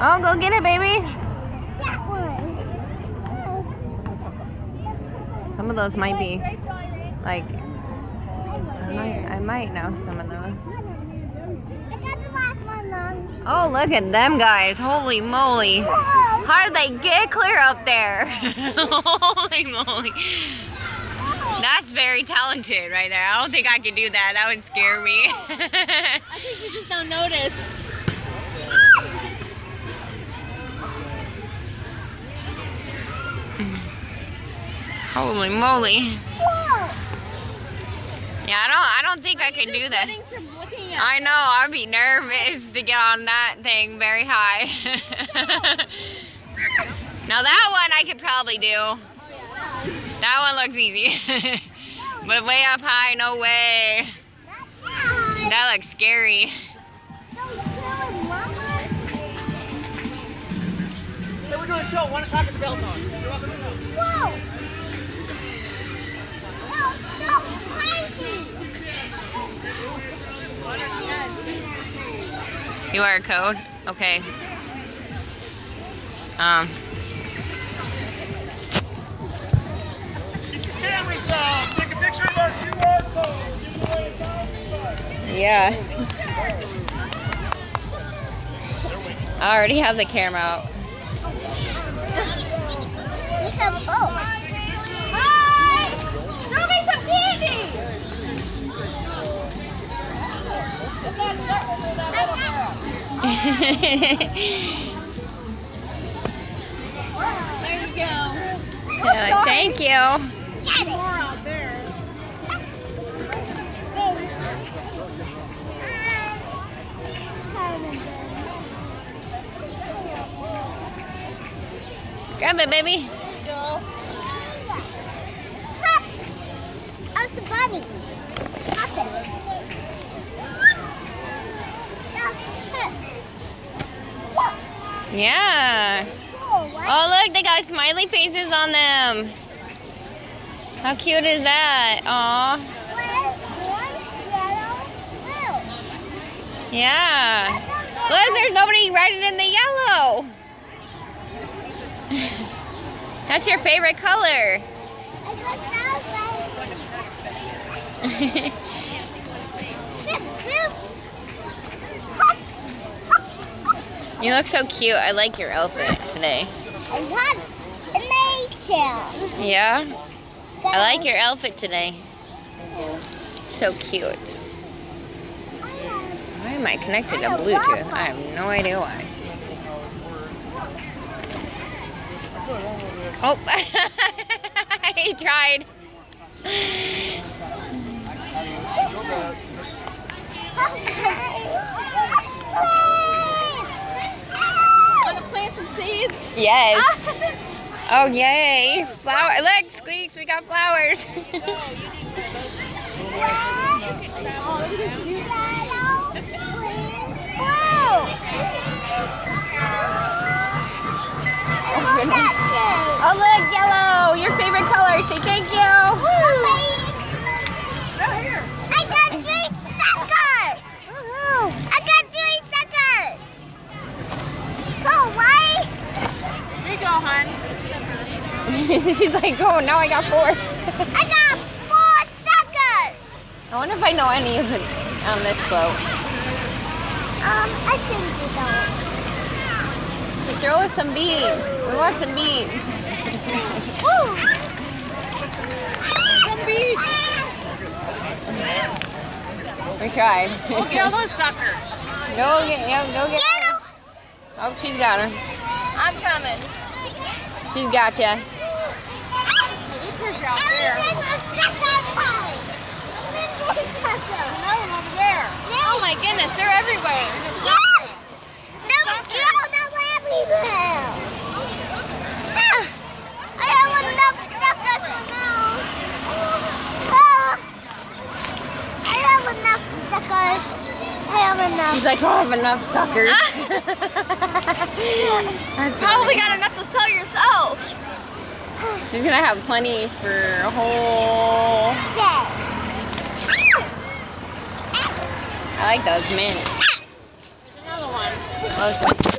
Oh, go get it, baby. That one. Some of those might be, like, I might know some of those. I got the last one, Mom. Oh, look at them guys. Holy moly. Whoa. How did they get clear up there? Holy moly. That's very talented right there. I don't think I could do that. That would scare me. I think she just don't notice. Holy moly. Whoa. Yeah, I don't think I could do that. From looking at I know, I'd be nervous to get on that thing very high. Now that one I could probably do. That one looks easy. But way up high, no way. That looks scary. Hey, we're doing a show. 1 o'clock at the Bell's on. Whoa! No, crazy! You are a code? Okay. Cameras take a picture of our QR code. Yeah. I already have the camera out. We have both. Hi! Throw me some candy! There you go. Yeah, thank you. Get it! More out there. Grab it, baby. Hop! Oh, it's the bunny. Hop it. Yeah. Cool, what? Oh, look, they got smiley faces on them. How cute is that? Aw. Red, orange, yellow, blue. Yeah. Look, there's nobody riding in the yellow. That's your favorite color. I got that right. You look so cute. I like your outfit today. I love nature. Yeah? I like your outfit today. So cute. Why am I connected to Bluetooth? I have no idea why. Oh, he tried. Want to plant some seeds? Yes. Oh, yay. Flower. Look, Squeaks, we got flowers. Oh, look, yellow. Your favorite color. Say thank you. I got 3 suckers! I got 3 suckers! Cool, right? Here you go, hon. She's like, oh, now I got 4. I got 4 suckers! I wonder if I know any of it on this boat. I think you don't. So throw us some beads. We want some beads. Some beads. We tried. Yellow sucker. Go get her. Oh, she's got her. I'm coming. She's got ya. Look out there. Another one over there. Oh my goodness, they're everywhere. I have enough suckers for now. I have enough suckers. I have enough. She's like, oh, I have enough suckers. Probably got enough to sell yourself. She's gonna have plenty for a whole. I like those mints. Another one. Those mints.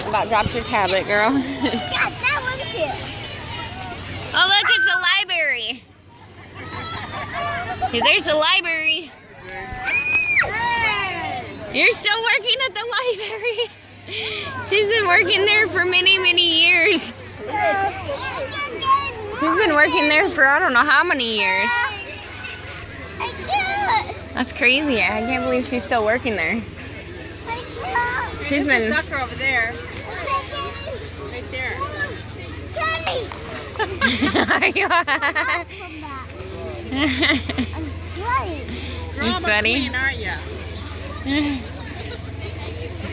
About dropped your tablet, girl. Got that one too. Oh, look, it's the library. See, there's the library. You're still working at the library? She's been working there for many, many years. She's been working there for I don't know how many years. That's crazy. I can't believe she's still working there. She's been... Sucker over there. Right there. Are you... I'm sweaty. You sweaty? Queen, aren't you?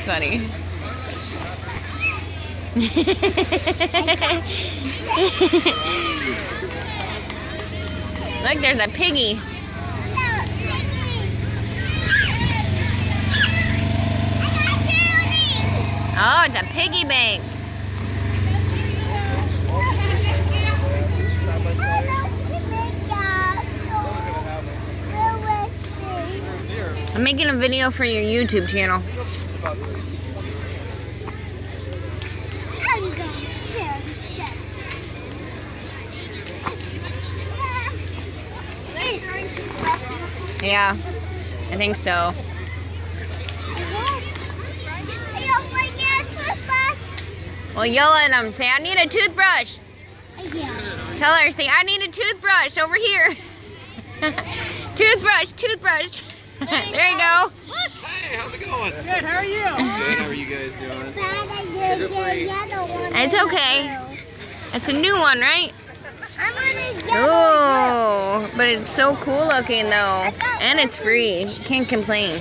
Funny. Look, there's a piggy. Oh, it's a piggy bank. I'm making a video for your YouTube channel. Yeah, I think so. Well, yell at them. Say, I need a toothbrush. Tell her, say, I need a toothbrush over here. Toothbrush, toothbrush. There you go. Hey, how's it going? Good, how are you? Good, how are you guys doing? It's okay. It's a new one, right? Oh, Oh, but it's so cool looking though. And it's free. You can't complain.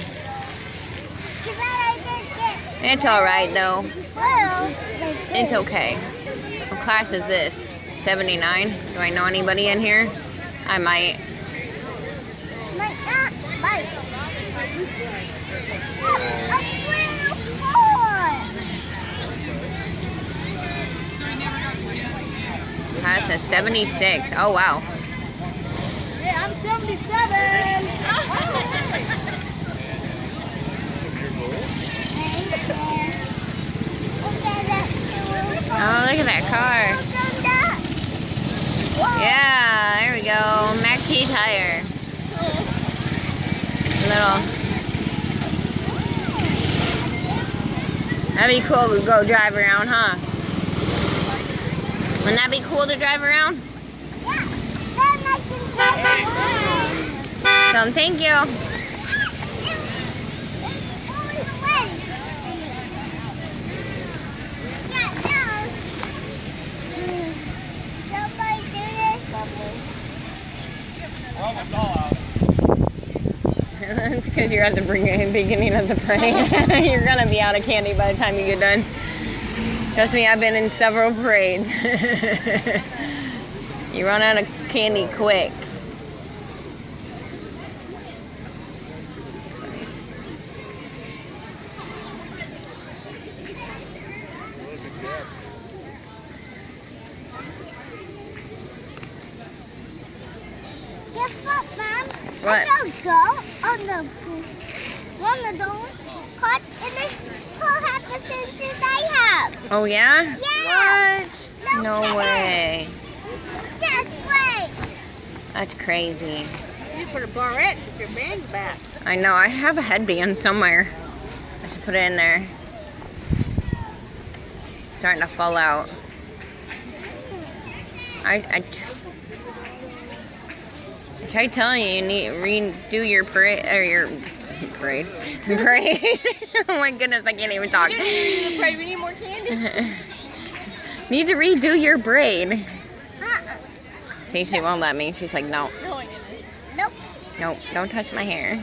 It's alright though. It's okay. What class is this? 79? Do I know anybody in here? I might. Class is 76. Oh wow. Hey, I'm 77. Oh, look at that car. Yeah, there we go. Mac T tire. Little. That'd be cool to go drive around, huh? Wouldn't that be cool to drive around? So, thank you. It's because you're at the beginning of the parade. You're gonna be out of candy by the time you get done. Trust me, I've been in several parades. You run out of candy quick. It's funny. Guess what, Mom? What? I saw a girl on the one of those carts in the whole half the senses I have. Oh yeah? Yeah. What? No way. Yes, wait. That's crazy. You put a barrette with your bang back. I know. I have a headband somewhere. I should put it in there. It's starting to fall out. I tried telling you need to redo your parade or your parade. Parade. Oh my goodness, I can't even talk. We need more candy. Need to redo your braid. See, she won't let me. She's like, no. No, I didn't. Nope. Nope, don't touch my hair.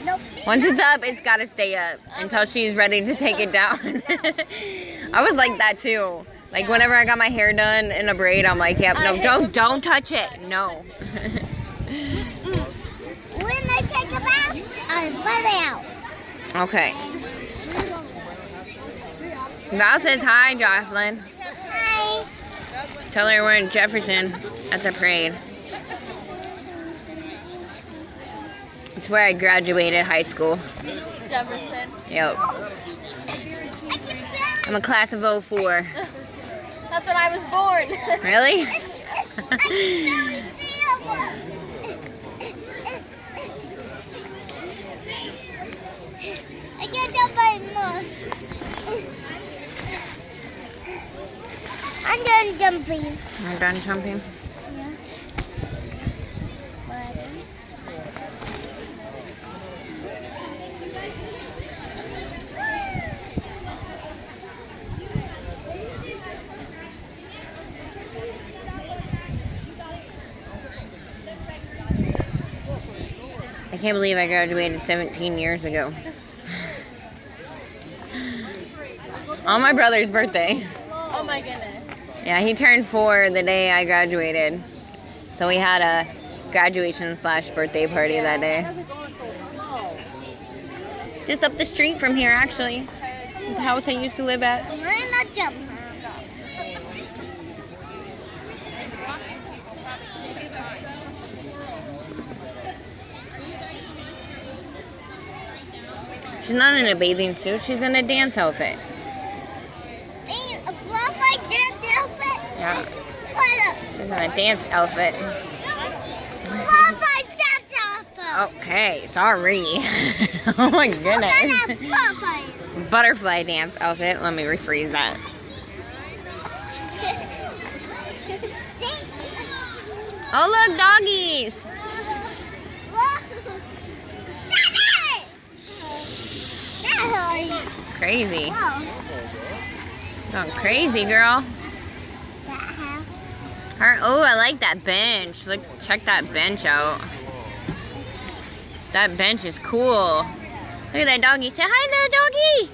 Nope. Once it's up, it's got to stay up until she's ready to take it down. I was like that too. Like whenever I got my hair done in a braid, I'm like, yep, no, don't touch it. No. When I take a bath, I let it out. Okay. Val says hi, Jocelyn. Hi. Tell her we're in Jefferson. That's a parade. It's where I graduated high school. Jefferson. Yep. I can barely I'm a class of 04. That's when I was born. Really? I can't jump anymore. I'm done jumping. I'm done jumping. I can't believe I graduated 17 years ago. On my brother's birthday. Oh my goodness. Yeah, he turned 4 the day I graduated. So we had a graduation/birthday party that day. Just up the street from here, actually. The house I used to live at. I'm not jumping. She's not in a bathing suit, she's in a dance outfit. A glorified dance outfit? Yeah, What she's in a dance outfit. glorified dance outfit? Okay, sorry. Oh my goodness. Glorified. Butterfly dance outfit. Let me rephrase that. See? Oh look, doggies. Crazy. Going crazy, girl. Oh, I like that bench. Look, check that bench out. That bench is cool. Look at that doggy. Say hi, little doggy.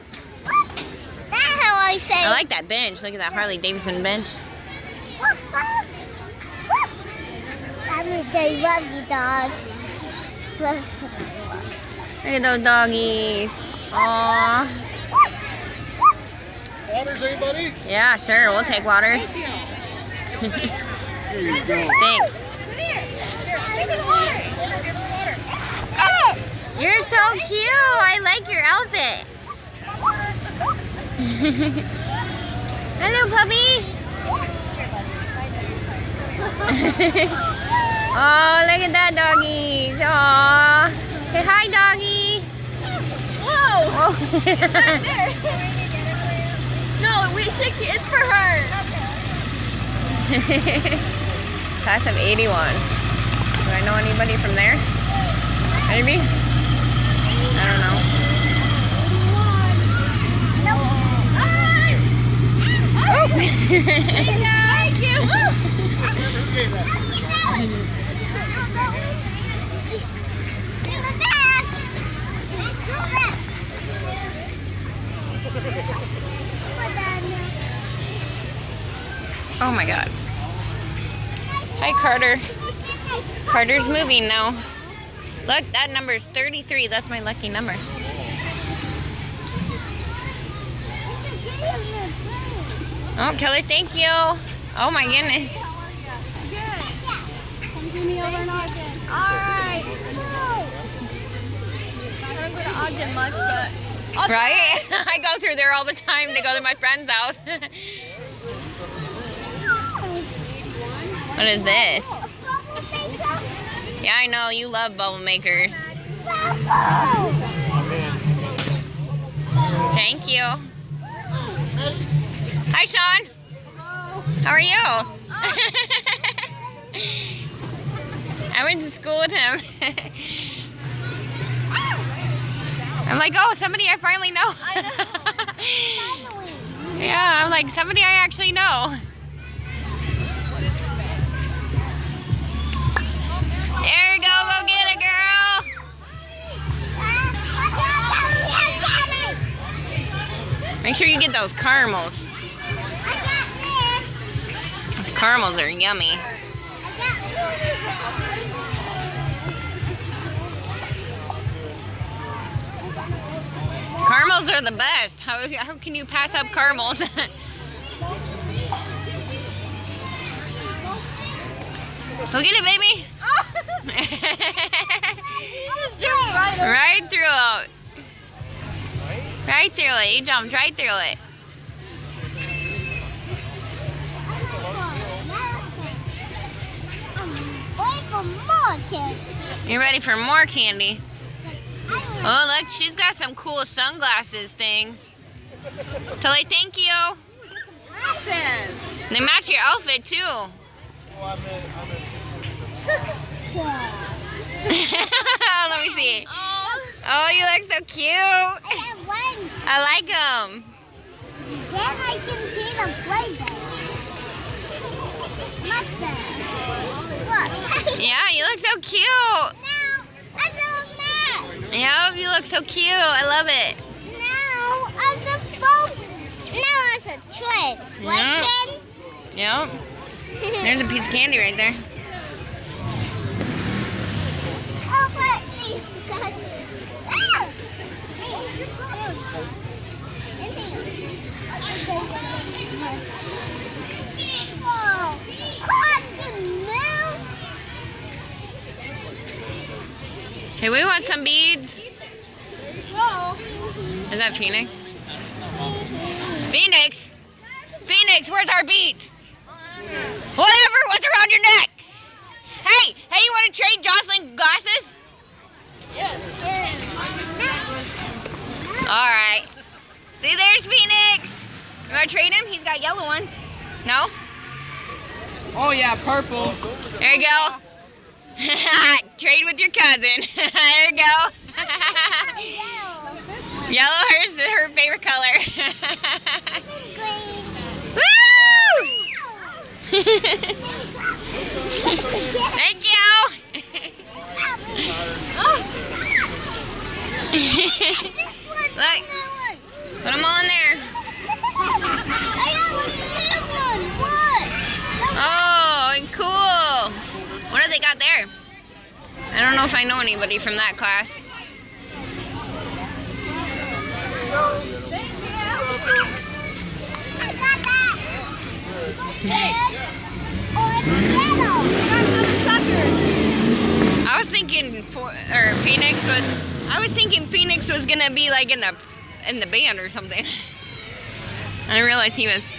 That's how I say. I like that bench. Look at that Harley Davidson bench. I'm a doggy dog. Look at those doggies. Aww. Waters, anybody? Yeah, sure. We'll take waters. Here you go. Thanks. You're so cute. I like your outfit. Hello, puppy. Oh, look at that, doggies. Aw. Say hi, doggy. Whoa! Oh. Right there. No, it's for her. Class of 81. Do I know anybody from there? Maybe? I don't know. Thank you. Oh my god. Hi, Carter. Carter's moving now. Look, that number's 33. That's my lucky number. Oh, tell her thank you. Oh my goodness. Come see me over in Ogden. Alright. I don't go to Ogden much, but I'll try. Right? I go through there all the time to go to my friend's house. What is this? Yeah, I know. You love bubble makers. Thank you. Hi, Sean. How are you? I went to school with him. I'm like, oh, somebody I finally know. Yeah, I'm like, somebody I actually know. There you go, go get it, girl. Make sure you get those caramels. Those caramels are yummy. Caramels are the best. How can you pass up caramels? Go get it, baby. Right through it. Right through it. You jumped right through it. more candy. You ready for more candy? I Oh, look, she's got some cool sunglasses things. Tilly, thank you. They match your outfit too. Oh, I meant. Let me see. Oh, you look so cute. I have one. I like them. Then I can see the flavor. Look. Yeah, you look so cute. Now, as a match. Yep, you look so cute. I love it. Now, as a phone. Now, as a trend. What trend? Yep. There's a piece of candy right there. Oh, but these guys. Ah! Whoa. Hey, we want some beads. Is that Phoenix? Phoenix? Phoenix, where's our beads? Whatever, what's around your neck? Hey, you want to trade Jocelyn glasses? Yes, sir. All right. See, there's Phoenix. You want to trade him? He's got yellow ones. No? Oh yeah, purple. There you go. Trade with your cousin. There you go. Yellow, her favorite color. Woo! Thank you. Look, put them all in there. Oh, cool. What do they got there? I don't know if I know anybody from that class. I was thinking Phoenix was gonna be like in the band or something. I didn't realize he was.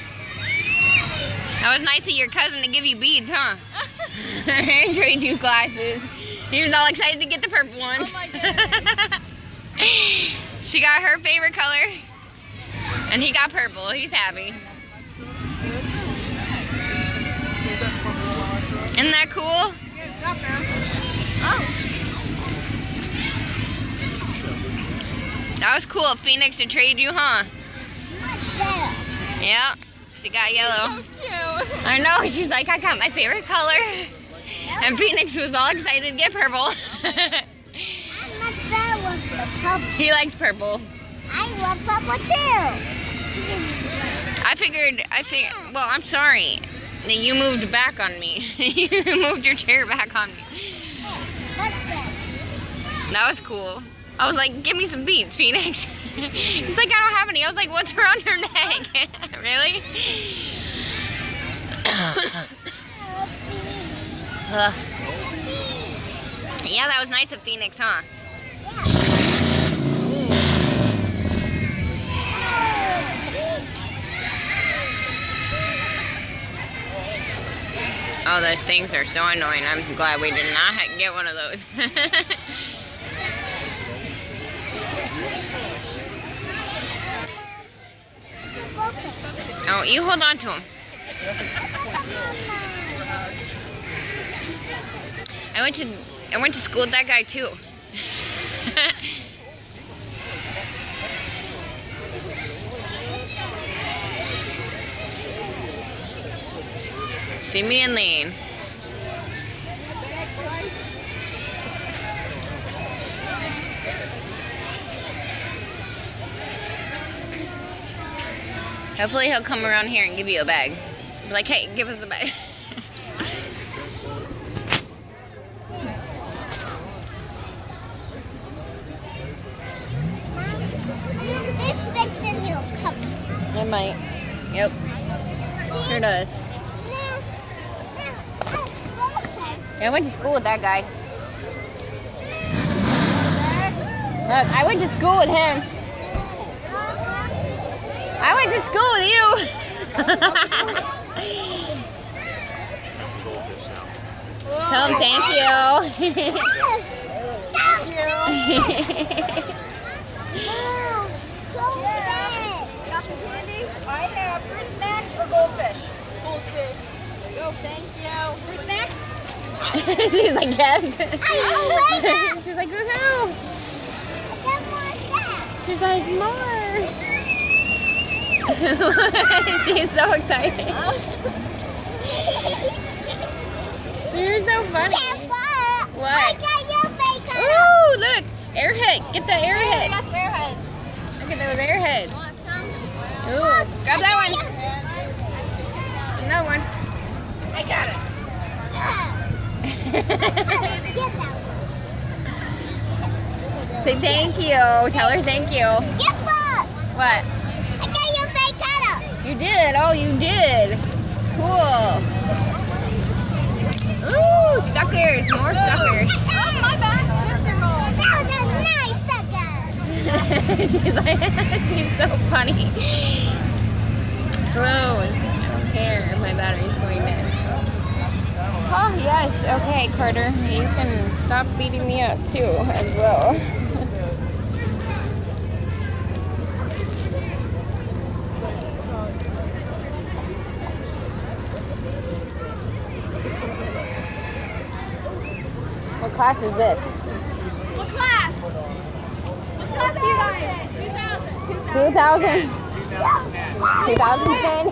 That was nice of your cousin to give you beads, huh? And trade you glasses. He was all excited to get the purple ones. Oh my goodness. She got her favorite color, and he got purple. He's happy. Isn't that cool? Oh. That was cool of Phoenix to trade you, huh? Yeah. She got yellow. So cute. I know. She's like, I got my favorite color. And Phoenix was all excited to get purple. I'm much better with the purple. He likes purple. I love purple too. I figured, well, I'm sorry that you moved back on me. You moved your chair back on me. What's that? That was cool. I was like, give me some beads, Phoenix. He's like, I don't have any. I was like, what's around your neck? Really? Yeah, that was nice of Phoenix, huh? Oh, those things are so annoying. I'm glad we did not get one of those. Oh, you hold on to him. I went to school with that guy too. See me and Lane. Hopefully he'll come around here and give you a bag. Be like, hey, give us a bag. This fits in your cup. It might. Yep. Sure does. Yeah, I went to school with that guy. Look, I went to school with him. I went to school with you. Tell him thank you. I have fruit snacks or goldfish? Goldfish. Oh, thank you. Fruit snacks? She's like, yes. She's like, woohoo. She's like, more. She's so excited. You're so funny. What? I got your face. Ooh, look. Airhead. Get the airhead. Yes, airheads. Look at those airheads. Want some? Ooh, grab that one. Another one. I got it. Say thank you. Tell her thank you. What? I got your face cutter. You did. Oh, you did. Cool. Ooh, suckers. More suckers. Oh, my bad. That was a nice sucker. She's like, she's so funny. Close. I don't care if my battery's going dead. Oh, yes. Okay, Carter. You can stop beating me up, too, as well. What class is this? What class? What class do you guys? 2000? 2010?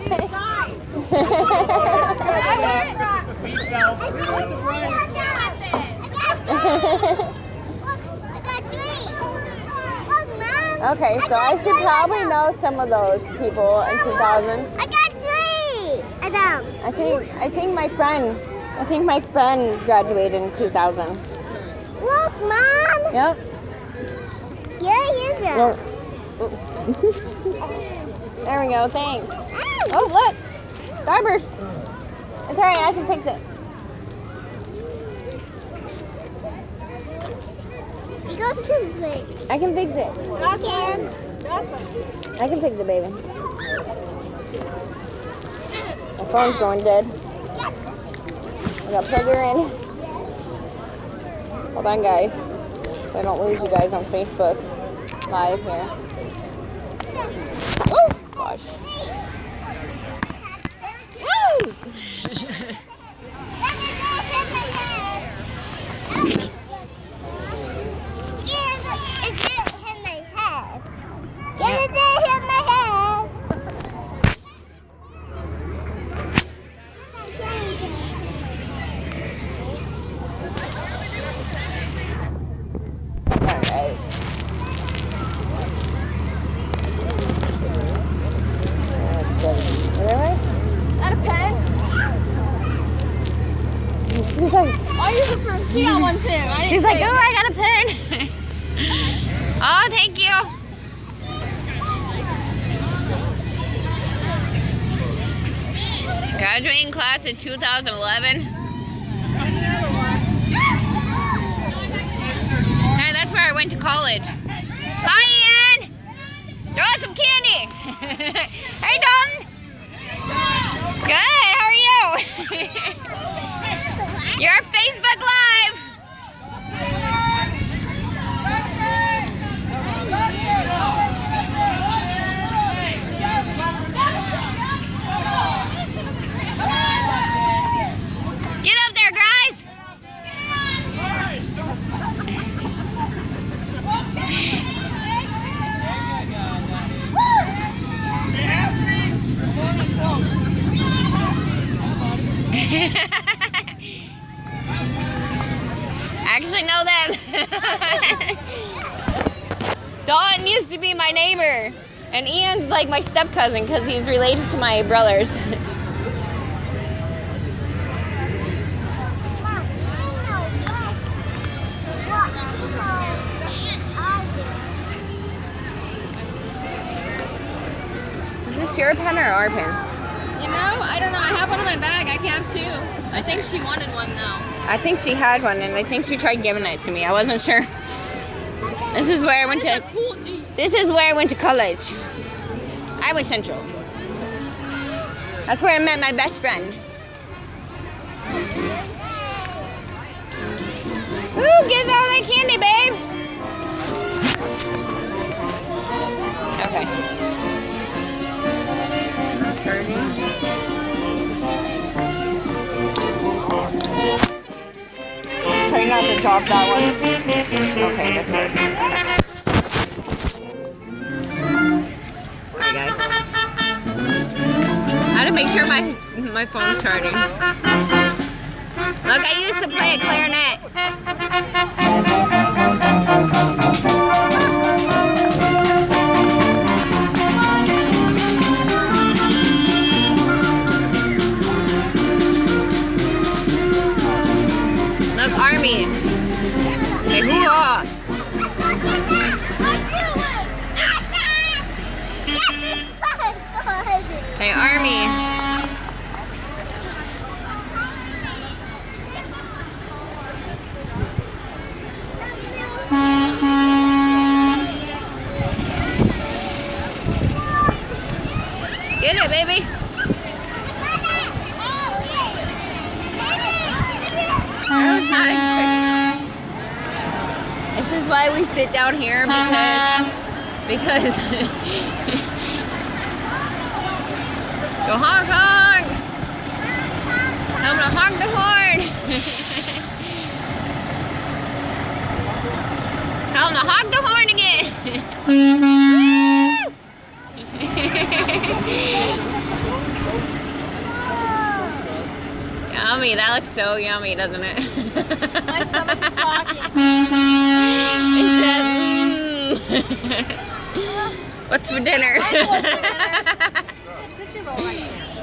Okay, so I should probably know some of those people in 2000. I got three. Adam. I think my friend graduated in 2000. Look, Mom. Yep. Yeah, you go. There we go, thanks. Oh, look! Starburst! It's alright, I can fix it. You go to this way. I can fix it. I can fix it, baby. My phone's going dead. I gotta plug her in. Hold on, guys. So I don't lose you guys on Facebook Live here. Oh, gosh. Woo! She got one too. She's like, oh, I got a pen. Oh, thank you. Graduating class in 2011. Hey, that's where I went to college. Hi, Ian. Throw us some candy. Hey, Dalton. Good. How are you? You're on Facebook Live. Get up there, guys. I actually know them. Dalton used to be my neighbor, and Ian's like my step cousin because he's related to my brothers. Is this your pen or our pen? You know, I don't know. I have one in my bag. I have two. I think she wanted one though. I think she had one, and I think she tried giving it to me. I wasn't sure. This is where I went to. Cool Jeep. This is where I went to college. Iowa Central. That's where I met my best friend. Ooh, get all that candy, babe. Okay. Turning. Try not to drop that one. Okay, that's right. Alright, guys. I had to make sure my phone's charging. Look, I used to play a clarinet. Look, Army. Hey, hoo-ah. Hey, Army. Get it, baby. That was nice. This is why we sit down here because go honk honk. I'm gonna honk the horn. Tell him to honk the horn again. Yummy, that looks so yummy, doesn't it? My stomach is talking. It says, What's for dinner? Tootsie Roll right here.